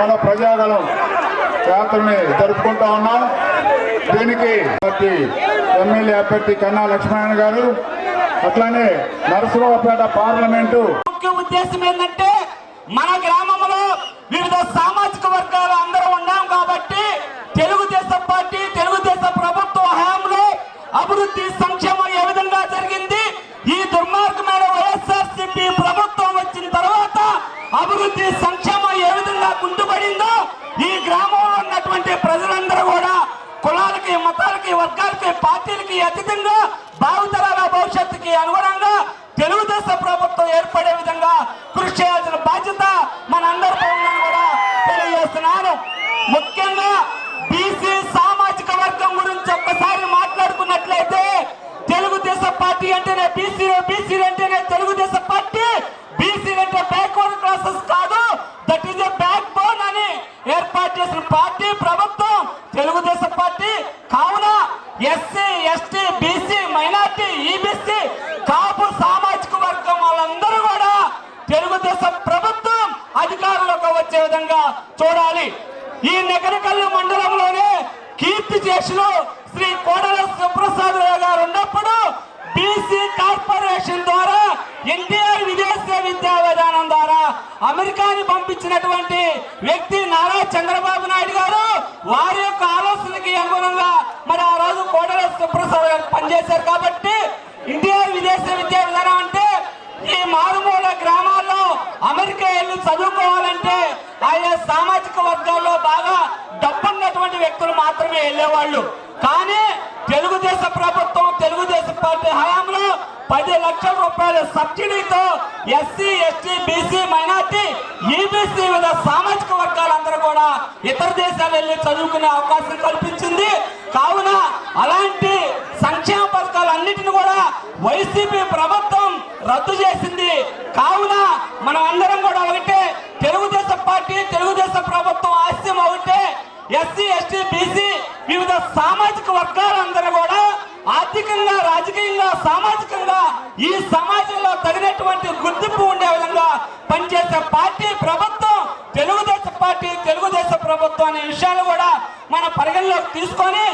మన ప్రజాగలం యాత్రని జరుపుకుంటా ఉన్నాం. దీనికి ఎమ్మెల్యే అభ్యర్థి కన్నా లక్ష్మణ్ గారు, అట్లానే నరసరావుపేట పార్లమెంటు ముఖ్య ఉద్దేశం ఏంటంటే మన గ్రామంలో వివిధ సామాజిక వర్గాలు అందరూ ఉన్నాం కాబట్టి తెలుగుదేశం పార్టీ తెలుగుదేశం ప్రభుత్వ హయాంలో అభివృద్ధి సంక్షేమం ఏ విధంగా జరిగింది, ఈ దుర్మార్గమైన వైఎస్ఆర్సీపీ ప్రభుత్వం వచ్చిన తర్వాత అభివృద్ధి సంక్షేమం ఏ విధంగా కుంటుపడిందో ఈ గ్రామంలో ఉన్నటువంటి ప్రజలందరూ కూడా కులాలకి మతాలకి వర్గాలకి పార్టీలకి అతీతంగా భావితరాల భవిష్యత్తుకి అనుగుణంగా తెలుగుదేశం ప్రభుత్వం ఏర్పడే విధంగా కృషి చేయాల్సిన బాధ్యత మనందరిపై ఉందని కూడా తెలియజేస్తున్నాను. ముఖ్యంగా బీసీ సామాజిక వర్గం గురించి ఒక్కసారి మాట్లాడుకున్నట్లయితే తెలుగుదేశం పార్టీ అంటేనే బీసీ అంటేనే తెలుగుదేశం పార్టీ, బీసీ అంటే బ్యాక్వర్డ్ క్లాసెస్ కాదు, that is a backbone అని ఏర్పాటు చేసిన పార్టీ ప్రభుత్వం తెలుగుదేశం పార్టీ. కావున SC ST BC minority EBC Kapu సామాజిక వర్గం వాళ్ళందరూ కూడా తెలుగుదేశం ప్రభుత్వం అధికారంలోకి వచ్చే విధంగా చూడాలి. ఈ నగరకల్లు మండలంలోనే కీర్తి చేసులు శ్రీ కోడల సుప్రసాద్ గారు ఉన్నప్పుడు బీసీ కార్పొరేషన్ ద్వారా ఎన్టీఆర్ విదేశీ విద్యా విధానం ద్వారా అమెరికాని పంపించినటువంటి వ్యక్తి నారా చంద్రబాబు నాయుడు గారు వారి యొక్క ఆలోచనకి అనుగుణంగా మరి ఆ రోజు కోడల సుప్రసాద్ గారు పనిచేశారు. కాబట్టి ఎన్టీఆర్ విదేశీ విద్యా విధానం అంటే ఈ మారుమూల గ్రామాల్లో అమెరికా వెళ్ళి చదువుకోవాలంటే ఆయా సామాజిక వర్గాల్లో బాగా డబ్బున్నటువంటి వ్యక్తులు మాత్రమే వెళ్ళేవాళ్ళు. కానీ తెలుగుదేశం ప్రభుత్వం తెలుగుదేశం పార్టీ హయాంలో 10 లక్షల రూపాయల సబ్సిడీతో SC ST BC minority EBC వివిధ సామాజిక వర్గాలందరూ కూడా ఇతర దేశాలు వెళ్ళి చదువుకునే అవకాశం కల్పించింది. కావున అలాంటి సంక్షేమ పథకాలన్నిటిని కూడా వైసీపీ ప్రభుత్వం రద్దు చేసింది. కావున మనం అందరం కూడా ఒకటే, తెలుగుదేశం పార్టీ తెలుగుదేశం ప్రభుత్వం ఆశయం ఒకటే, ఎస్సీ ఎస్టీ బీసీ వివిధ సామాజిక వర్గాలందరూ కూడా ఆర్థికంగా రాజకీయంగా సామాజికంగా ఈ సమాజంలో తగినటువంటి గుర్తింపు ఉండే విధంగా పనిచేసే పార్టీ ప్రభుత్వం తెలుగుదేశం పార్టీ తెలుగుదేశం ప్రభుత్వం అనే విషయాలు కూడా మన పరిగణలోకి తీసుకొని